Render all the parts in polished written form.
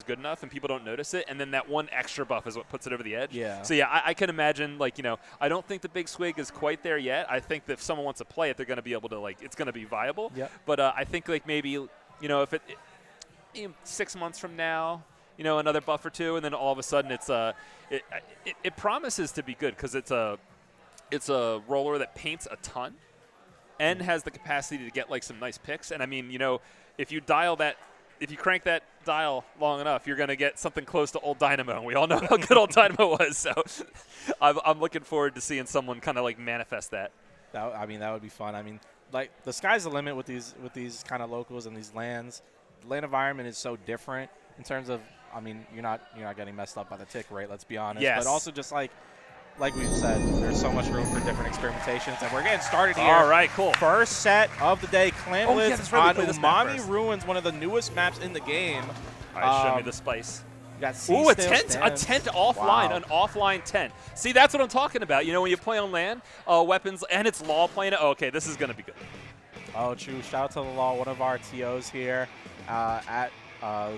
good enough and people don't notice it, and then that one extra buff is what puts it over the edge. Yeah. So yeah, I can imagine, like, I don't think the Big Swig is quite there yet. I think that if someone wants to play it, they're going to be able to, like, it's going to be viable. Yep. But I think, like, maybe, if it 6 months from now, another buff or two, and then all of a sudden it promises to be good because it's a roller that paints a ton and has the capacity to get, like, some nice picks. And I mean, if you crank that dial long enough, you're going to get something close to old Dynamo. And we all know how good old Dynamo was. So I'm looking forward to seeing someone kind of, like, manifest that. That would be fun. I mean, like, the sky's the limit with these kind of locals and these LANs. The LAN environment is so different in terms of, I mean, you're not getting messed up by the tick rate, let's be honest. Yes. But also just like we've said, there's so much room for different experimentations. And we're getting started here. All right, cool. First set of the day, Clamblitz on Umami Ruins, one of the newest maps in the game. All right, show me the spice. You got Ooh, a tent offline, wow. An offline tent. See, that's what I'm talking about. When you play on LAN, weapons, and it's Law playing it. Oh, okay, this is going to be good. Oh, true. Shout out to the Law, one of our TOs here at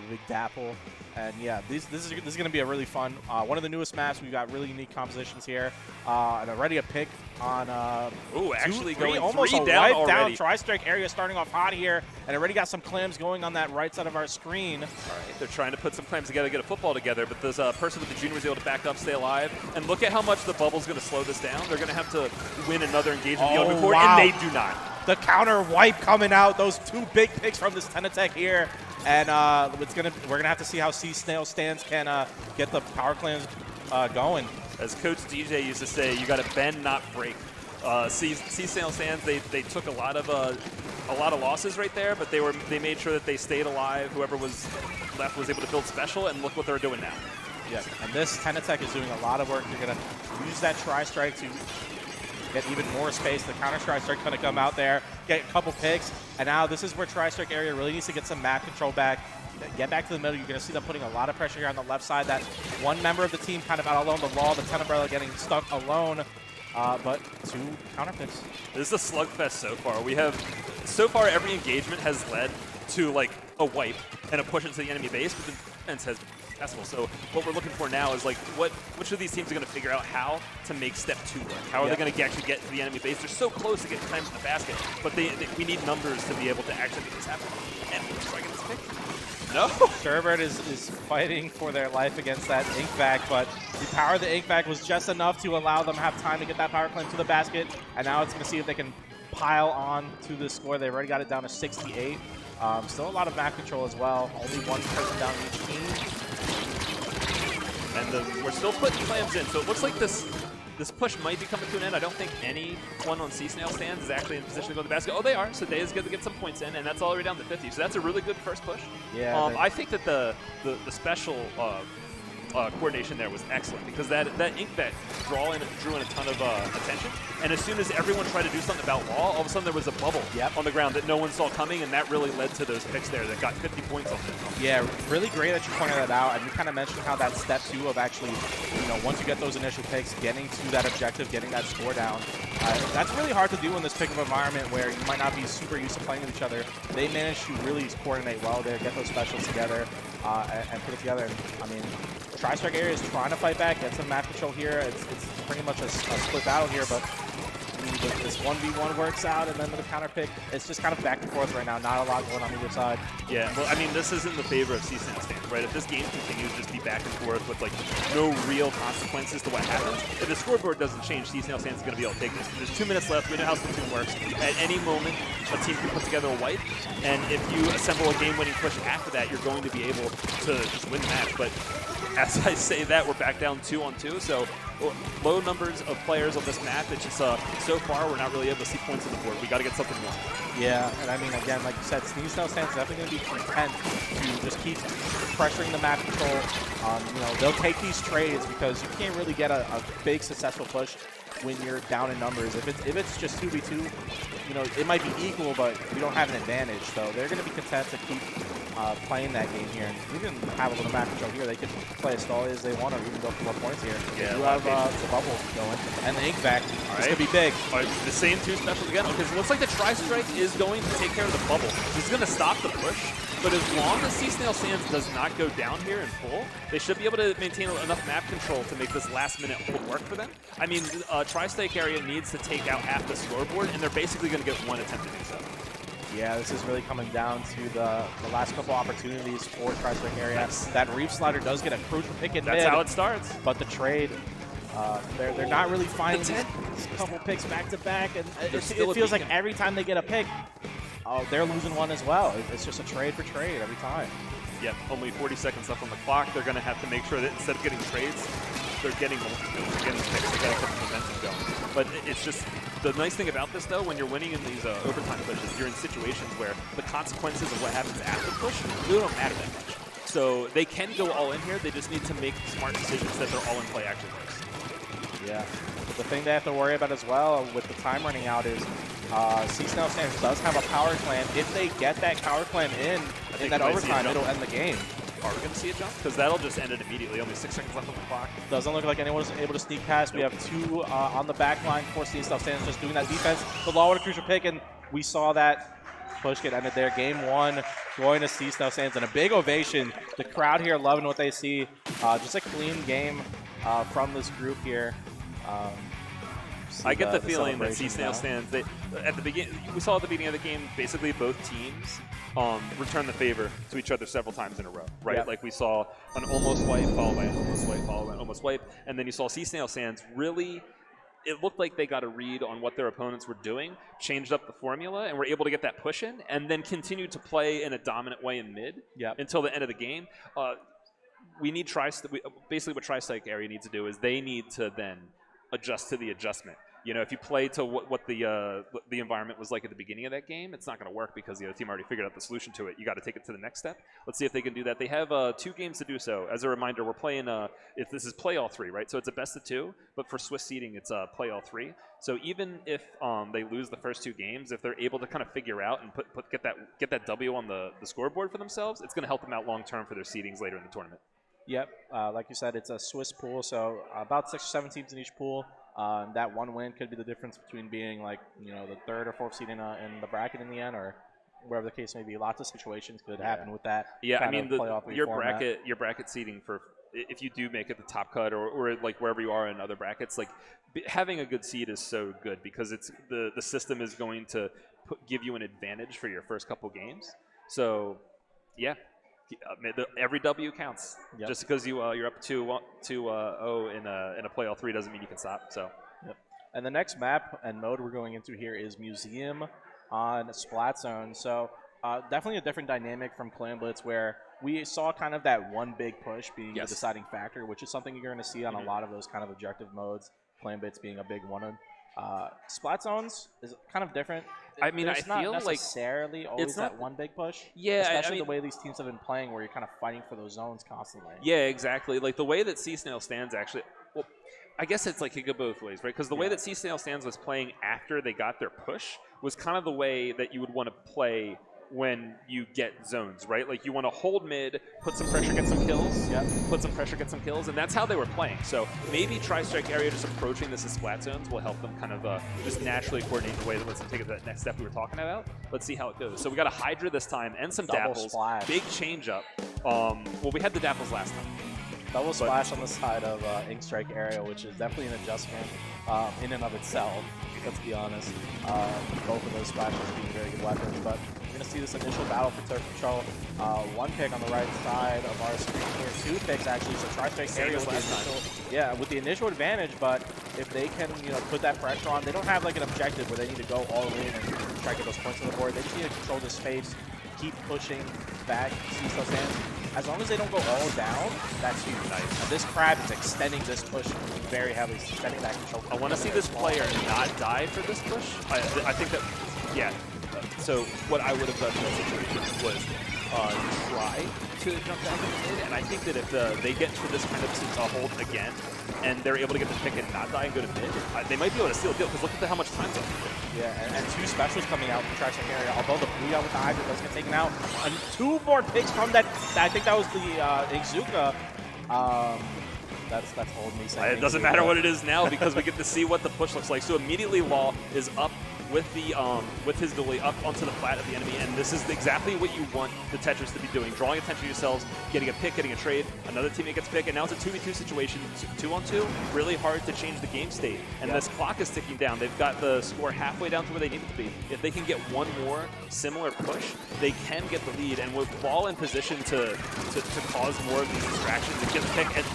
Big Dapple. And yeah, this is going to be a really fun one of the newest maps. We've got really unique compositions here, and already a pick on. Actually going almost a wipe down tri-strike area, starting off hot here, and already got some clams going on that right side of our screen. All right, they're trying to put some clams together, get a football together, but this person with the junior was able to back up, stay alive, and look at how much the bubble's going to slow this down. They're going to have to win another engagement beyond record, and they do not. The counter wipe coming out. Those two big picks from this Tenatech here. And we're gonna have to see how Snail stands can get the power clans going. As Coach DJ used to say, you got to bend, not break. Snail stands. They took a lot of losses right there, but they made sure that they stayed alive. Whoever was left was able to build special, and look what they're doing now. Yeah, and this Tenatech is doing a lot of work. They're gonna use that tri-strike to get even more space. The counter tri-strike going to come out there, get a couple picks, and now this is where tri-strike area really needs to get some map control back, get back to the middle. You're going to see them putting a lot of pressure here on the left side. That one member of the team kind of out alone, the Law, the Ten Umbrella getting stuck alone, but two counter picks. This is a slugfest so far. So far every engagement has led to, like, a wipe and a push into the enemy base, but the defense has successful. So what we're looking for now is, like, which of these teams are going to figure out how to make step 2 work? How are they going to actually get to the enemy base? They're so close to getting clams in the basket, but we need numbers to be able to actually make this happen. And do I get this pick? No. Sherbert is fighting for their life against that Inkback, but the power of the Inkback was just enough to allow them to have time to get that power claim to the basket, and now it's going to see if they can pile on to the score. They've already got it down to 68. Still a lot of map control as well. Only one person down each team. And we're still putting clams in, so it looks like this push might be coming to an end. I don't think anyone on Snail stands is actually in position to go to the basket. Oh, they are, so Day is good to get some points in, and that's all the way down to 50. So that's a really good first push. Yeah. I think that the special coordination there was excellent, because that Inkback drew in a ton of attention, and as soon as everyone tried to do something about Law, all of a sudden there was a bubble on the ground that no one saw coming, and that really led to those picks there that got 50 points on them. Yeah, really great that you pointed that out, and you kind of mentioned how that step 2 of actually, once you get those initial picks, getting to that objective, getting that score down, that's really hard to do in this pick-up environment where you might not be super used to playing with each other. They managed to really coordinate well there, get those specials together, and put it together. And, I mean, Tri-Strike area is trying to fight back, get some map control here. It's pretty much a split battle here, but this 1v1 works out, and then with the counter pick, it's just kind of back and forth right now. Not a lot going on either side. Yeah, well, I mean, this is in the favor of Snail stands, right? If this game continues to just be back and forth with, like, no real consequences to what happens, if the scoreboard doesn't change, Snail stands is going to be able to take this. There's 2 minutes left. We know how Splatoon works. At any moment, a team can put together a wipe, and if you assemble a game-winning push after that, you're going to be able to just win the match. But as I say that, we're back down 2-on-2, so low numbers of players on this map. It's just so far we're not really able to see points on the board. We got to get something more. Yeah, and I mean, again, like you said, Snail stands definitely going to be content to just keep pressuring the map control. They'll take these trades because you can't really get a big successful push when you're down in numbers. If it's just 2v2, it might be equal, but we don't have an advantage. So they're going to be content to keep playing that game here. And even have a little map control here. They can play as stall as they want or even go for more points here. Yeah, you have the bubble going. And the ink back. This could be big. All right, the same two specials again. Because it looks like the Tri-Strike is going to take care of the bubble. This is going to stop the push. But as long as Snail Sands does not go down here in full, they should be able to maintain enough map control to make this last-minute hold work for them. I mean, Tri-Strike area needs to take out half the scoreboard, and they're basically going to get one attempt to do so. Yeah, this is really coming down to the last couple opportunities for Tri-Strike area. That Reef Slider does get a crucial pick in mid. That's how it starts. But the trade, they're not really finding a couple picks back-to-back, and it feels like every time they get a pick, they're losing one as well. It's just a trade for trade every time. Yep, only 40 seconds left on the clock. They're going to have to make sure that instead of getting trades, they're getting multiple, they're getting picks. They got to keep the momentum going. But it's just the nice thing about this, though, when you're winning in these overtime pushes, you're in situations where the consequences of what happens after the push really don't matter that much. So they can go all in here. They just need to make smart decisions that their all in play actually works. Yeah. But the thing they have to worry about as well with the time running out is Snail Sands does have a power clan. If they get that power clan in that overtime, it'll end the game. Are we going to see a jump? Because that'll just end it immediately. Only 6 seconds left on the clock. Doesn't look like anyone was able to sneak past. Nope. We have two on the back line for Snail Sands just doing that defense. The Law with a crucial pick, and we saw that push get ended there. Game 1 going to Snail Sands, and a big ovation. The crowd here loving what they see. Just a clean game from this group here. I get the feeling that Snail Sands, at the beginning, we saw at the beginning of the game, basically both teams return the favor to each other several times in a row, right? Yep. Like we saw an almost wipe, followed by an almost wipe, followed by an almost wipe, and then you saw Snail Sands really, it looked like they got a read on what their opponents were doing, changed up the formula, and were able to get that push in, and then continued to play in a dominant way in mid until the end of the game. We need basically what Tri-Strike area needs to do is they need to then adjust to the adjustment. You know, if you play to what the environment was like at the beginning of that game, it's not going to work because the other team already figured out the solution to it. You got to take it to the next step. Let's see if they can do that. They have 2 games to do so. As a reminder, we're playing. If this is play all 3, right? So it's a best of 2, but for Swiss seeding, it's play all 3. So even if they lose the first 2 games, if they're able to kind of figure out and get that W on the scoreboard for themselves, it's going to help them out long term for their seedings later in the tournament. Yep, like you said, it's a Swiss pool, so about 6 or 7 teams in each pool. That one win could be the difference between being like, you know, the 3rd or 4th seed in the bracket in the end, or wherever the case may be. Lots of situations could happen with that. Yeah, I mean, your bracket seeding for if you do make it the top cut or like wherever you are in other brackets, like having a good seed is so good because it's the system is going to give you an advantage for your first couple games. So, yeah. Every W counts. Yep. Just because you're up 2-0 in a play all 3 doesn't mean you can stop. So, and the next map and mode we're going into here is Museum on Splat Zone. So definitely a different dynamic from Clan Blitz, where we saw kind of that one big push being the deciding factor, which is something you're going to see on a lot of those kind of objective modes. Clan Blitz being a big one. Splat Zones is kind of different. I mean, There's I feel not like necessarily always that one big push. Yeah, especially the way these teams have been playing, where you're kind of fighting for those zones constantly. Yeah, exactly. Like the way that Snail Stands actually, well, I guess it's like it could go both ways, right? Because the way that Snail Stands was playing after they got their push was kind of the way that you would want to play when you get zones, right? Like you want to hold mid, put some pressure, get some kills. Put some pressure, get some kills, and that's how they were playing. So maybe Tri-Strike area just approaching this as splat zones will help them kind of just naturally coordinate in a way that lets them take it to that next step we were talking about. Let's see how it goes. So we got a Hydra this time and some Dapples. Splash. Big change up. Well, we had the Dapples last time. Double splash on the side of Ink Strike area, which is definitely an adjustment in and of itself. Let's be honest. Both of those splashes being very good weapons, but we're going to see this initial battle for turf control. One pick on the right side of our screen here. 2 picks actually, so Tri-Strike area with the initial advantage, but if they can, put that pressure on, they don't have like an objective where they need to go all in and try to get those points on the board. They just need to control this space, keep pushing back, seize those hands. As long as they don't go all down, that's huge. Nice. And this Crab is extending this push very heavily, extending that control. I want to see this player not die for this push. I think that, yeah. So what I would have done in that situation was try to jump down to the mid, and I think that if they get to this kind of hold again, and they're able to get the pick and not die and go to mid, they might be able to steal a deal, because look at how much time's up. Yeah, and two specials coming out from Tri-Strike area, although the Booyah with the Hydra does get taken out. And two more picks from that, I think that was the Izuka. That's old me saying It doesn't matter what it is now, because we get to see what the push looks like. So immediately Law is up with the with his delay up onto the flat of the enemy, and this is exactly what you want the Tetris to be doing, drawing attention to yourselves, getting a pick, getting a trade, another teammate gets a pick, and now it's a 2v2 situation, 2-on-2, really hard to change the game state, and this clock is ticking down. They've got the score halfway down to where they need it to be. If they can get one more similar push, they can get the lead, and with Ball in position to cause more of these distractions and get the pick, and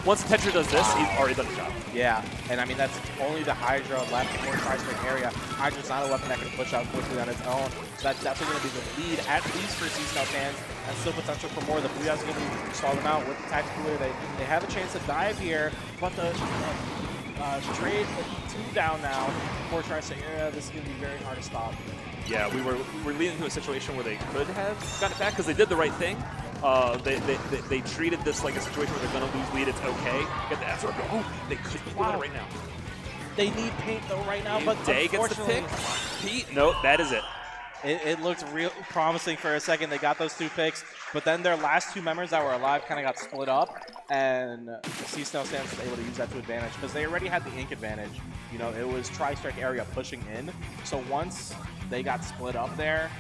once Tetra does this, he's already done the job. Yeah, and I mean, that's only the Hydra left for Tri-Strike area. Hydra's not a weapon that can push out quickly on its own, so that's definitely going to be the lead, at least for Snail fans, and still potential for more. The Booyah's going to stall them out with the tactical leader. They have a chance to dive here, but the trade, 2 down now for Tri-Strike area. This is going to be very hard to stop. Yeah, we were leading to a situation where they could have gotten it back because they did the right thing. They treated this like a situation where they're going to lose lead. It's okay. Get the answer. Oh, they could be doing it right now. They need paint though right now, but Day gets the pick. Pete, no, that is it. It looked real promising for a second. They got those 2 picks, but then their last 2 members that were alive kind of got split up, and Snail Stance was able to use that to advantage because they already had the ink advantage. You know, it was Tri-Strike area pushing in, so once they got split up there,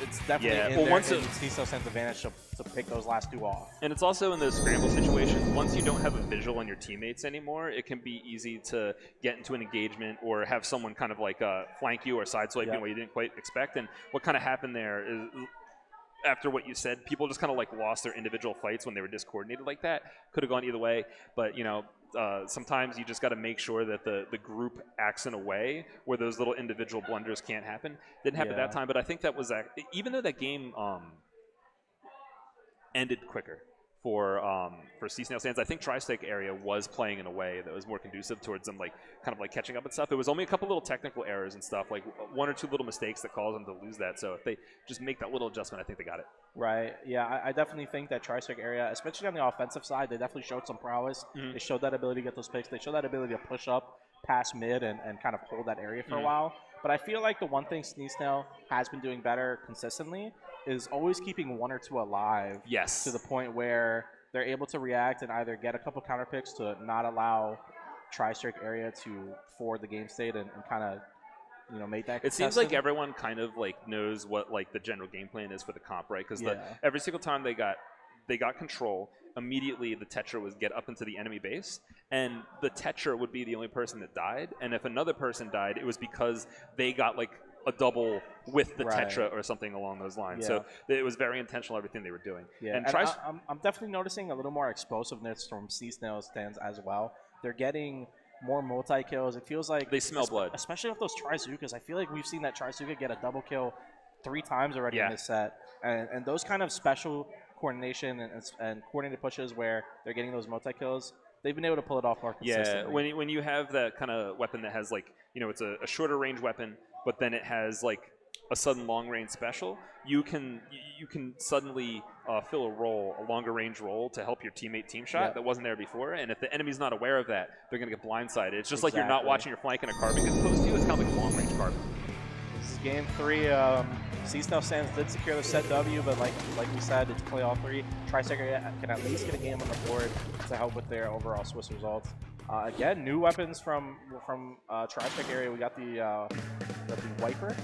it's definitely in Snail Stance advantage to pick those last 2 off. And it's also in those scramble situations, once you don't have a visual on your teammates anymore, it can be easy to get into an engagement or have someone kind of like flank you or sideswipe you what you didn't quite expect. And what kind of happened there is, after what you said, people just kind of like lost their individual fights when they were discoordinated like that. Could have gone either way, but you know, sometimes you just got to make sure that the group acts in a way where those little individual blunders can't happen. Didn't happen that time, but I think that was even though that game ended quicker for Snail Sands, I think Tri-Strike area was playing in a way that was more conducive towards them, like kind of like catching up and stuff. It was only a couple little technical errors and stuff, like 1 or 2 little mistakes that caused them to lose that. So if they just make that little adjustment, I think they got it. Right. Yeah, I definitely think that Tri-Strike area, especially on the offensive side, they definitely showed some prowess. They showed that ability to get those picks. They showed that ability to push up past mid and kind of hold that area for a while. But I feel like the one thing Snail has been doing better consistently is always keeping 1 or 2 alive. Yes. To the point where they're able to react and either get a couple counter picks to not allow Tri-Strike area to forward the game state and kind of, you know, make that contested. It seems like everyone kind of like knows what like the general game plan is for the comp, right? Because every single time they got control, immediately the Tetra would get up into the enemy base, and the Tetra would be the only person that died. And if another person died, it was because they got like a double with the Tetra or something along those lines. So it was very intentional, everything they were doing. Yeah, and I'm definitely noticing a little more explosiveness from Snail Stands as well. They're getting more multi-kills. It feels like they smell blood. Especially with those Trizukas. I feel like we've seen that Trizuka get a double kill 3 times already in this set. And those kind of special coordination and coordinated pushes where they're getting those multi-kills, they've been able to pull it off more consistently. Yeah, when you have that kind of weapon that has like, you know, it's a shorter range weapon, but then it has like a sudden long range special, you can suddenly fill a longer range role to help your teammate team shot that wasn't there before. And if the enemy's not aware of that, they're going to get blindsided. It's just like you're not watching your flank and a carbon gets close to you. It's kind of like a long range carbon. This is game 3. Snail Sands did secure the set W, but like we said, it's play all 3. Tri-Strike can at least get a game on the board to help with their overall Swiss results. Again, new weapons from Tri-Strike area. We got the Wiper.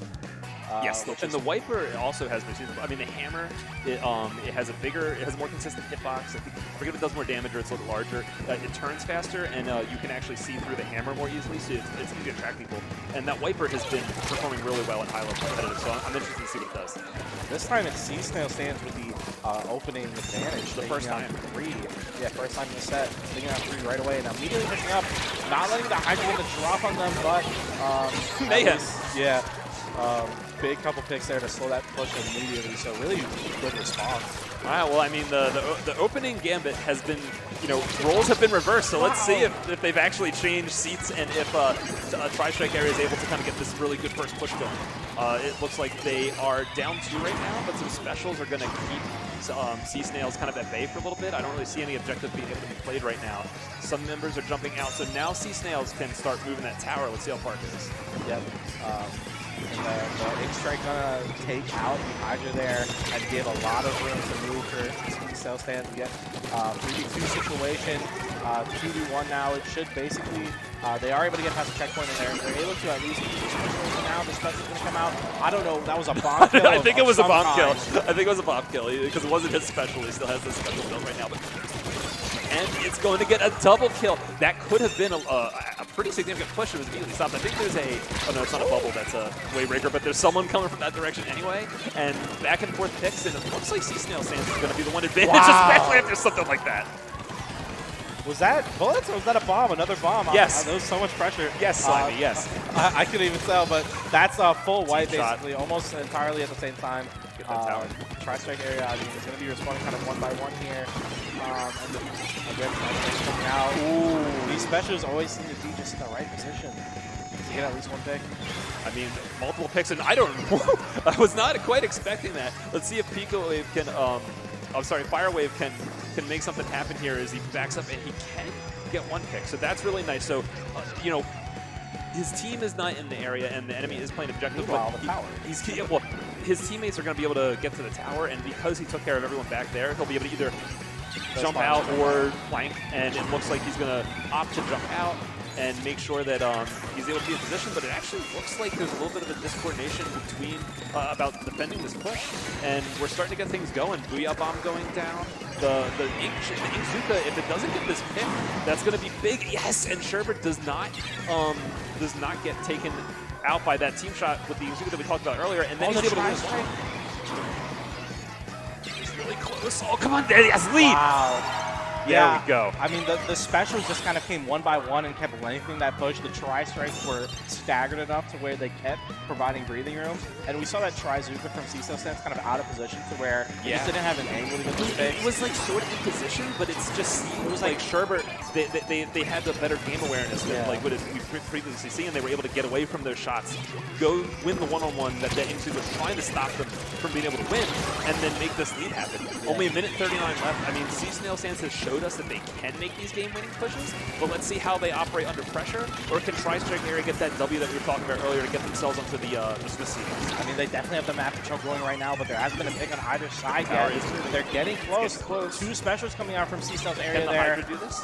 Yes, and the Wiper also has new seasons. I mean, the Hammer, it has a more consistent hitbox. I forget if it does more damage or it's a little larger. It turns faster, and you can actually see through the Hammer more easily, so it's easy to attract people. And that Wiper has been performing really well in high-level competitive, so I'm interested to see what it does. This time it's Snail Stands with the opening advantage. The first time. 3. Yeah, first time in the set. Taking out 3 right away, and immediately picking up. Not letting the Hydra get a drop on them, but... Mayhem. Yeah. big couple picks there to slow that push immediately. So really good response. All right, well, I mean, the opening gambit has been, you know, roles have been reversed. So let's see if they've actually changed seats and if Tri-Strike area is able to kind of get this really good first push going. It looks like they are down 2 right now, but some specials are going to keep C-Snails kind of at bay for a little bit. I don't really see any objective being able to be played right now. Some members are jumping out, so now C-Snails can start moving that tower. Let's see how far it goes. Yep. And the X-Strike gonna take out the Hydra there and give a lot of room to move for C-Snail Stand to get 3v2 situation. 2v1 now. It should basically, they are able to get past the checkpoint in there. They're able to at least now. The special's gonna come out. I don't know. That was a bomb kill. I think it was a bomb kill. I think it was a bomb kill because it wasn't his special. He still has the special build right now. But and it's going to get a double kill. That could have been a pretty significant push. It was immediately stopped. I think there's oh no, it's not a bubble, that's a wave breaker, but there's someone coming from that direction anyway. And back and forth picks, and it looks like C-Snail Sands is going to be the one advantage, especially if there's something like that. Was that bullets or was that a bomb? Another bomb? Yes. There was so much pressure. Yes, Slimy, yes. I couldn't even tell, but that's a full white shot. basically, almost entirely at the same time. Get that tower. Tri-Strike area, I mean, it's going to be responding kind of one by one here. And again, Tri-Strike coming out. Ooh, these specials always seem to be just in the right position to get at least one pick. I mean, multiple picks, and I don't I was not quite expecting that. Let's see if Pico Wave can, I'm sorry, Fire Wave can make something happen here as he backs up, and he can get one pick. So that's really nice. So, you know, his team is not in the area, and the enemy is playing objective. Meanwhile, the tower. Well, his teammates are going to be able to get to the tower, and because he took care of everyone back there, he'll be able to either jump out or flank, and it looks like he's going to opt to jump out and make sure that he's able to be in position, but it actually looks like there's a little bit of a discoordination between about defending this push, and we're starting to get things going. Booyah Bomb going down. The Inkzuka, if it doesn't get this pick, that's going to be big. Yes, and Sherbert does not get taken out by that team shot with the Inkzuka that we talked about earlier, and then he's able to win. It's really close. Oh, come on, there, yes, lead. Wow. There we go. I mean, the specials just kind of came one by one and kept lengthening that push. The Tri-Strikes were staggered enough to where they kept providing breathing room. And we saw that Tri-Zuka from C-Snail Stance kind of out of position to where he just didn't have an angle to get the fix. It was like sort of in position, but it's just, it was like Sherbert, they had the better game awareness than like what we've previously seen, and they were able to get away from those shots, go win the one-on-one that Inkzuka was trying to stop them from being able to win, and then make this lead happen. Only a minute 39 left. I mean, C-Snail Stance has showed us that they can make these game-winning pushes, but let's see how they operate under pressure, or can Tri-Strike area get that W that we were talking about earlier to get themselves onto the Swiss series. I mean, they definitely have the map control going right now, but there hasn't been a pick on either side yet. They're getting close. Two specials coming out from C-Snail's area there. Can the Hydra do this?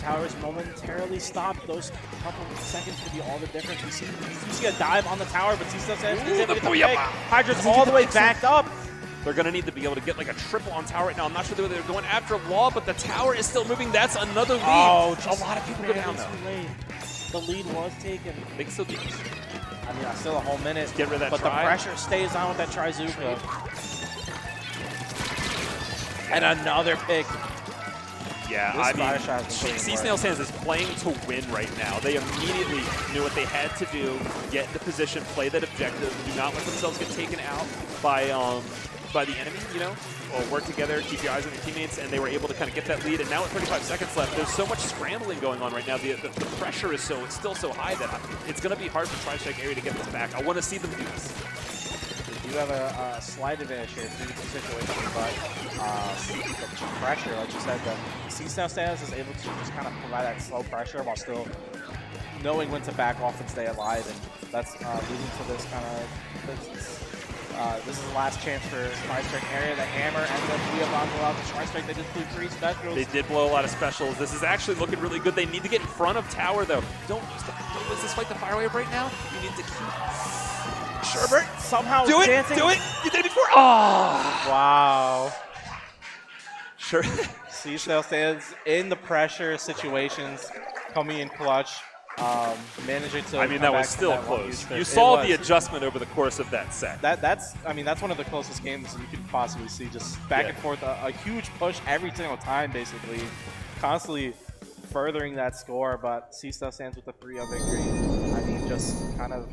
Towers momentarily stopped. Those couple seconds could be all the difference. We see a dive on the tower, but C-Snail says he's able to get the pick. Hydra's all the way backed up. They're going to need to be able to get like a triple on tower right now. I'm not sure whether they're going after Law, but the tower is still moving. That's another lead. Oh, a lot of people go down, though. Too late. The lead was taken. They can still do this. I mean, still a whole minute. Get rid of that but the pressure stays on with that Tri-Zuka. And another pick. Yeah, I mean, C-Snail Sands is playing to win right now. They immediately knew what they had to do, get into position, play that objective, do not let themselves get taken out by the enemy, you know, or work together, keep your eyes on your teammates, and they were able to kind of get that lead. And now with 35 seconds left, there's so much scrambling going on right now. The pressure is still so high that it's going to be hard for Tri-Strike area to get this back. I want to see them do this. They do have a slight advantage here through the situation, but the pressure, like you said, the C-Snail Stance is able to just kind of provide that slow pressure while still knowing when to back off and stay alive, and that's leading to this kind of, this is the last chance for Tri-Strike area. The hammer and the Booyah Bomb go out to Tri-Strike. They just blew 3 specials. They did blow a lot of specials. This is actually looking really good. They need to get in front of tower, though. Don't use this fight the Fire Wave right now. You need to keep Sherbert somehow do it. Dancing. Do it. You did it before. Oh! Wow. Sure. C-Snail Stance in the pressure situations, coming in clutch. Managing to. I mean, that was still close. You saw the adjustment over the course of that set. That's one of the closest games you could possibly see. Just back and forth, a huge push every single time, basically, constantly furthering that score. But C-Snail Stance with the 3-0 victory. I mean, just kind of.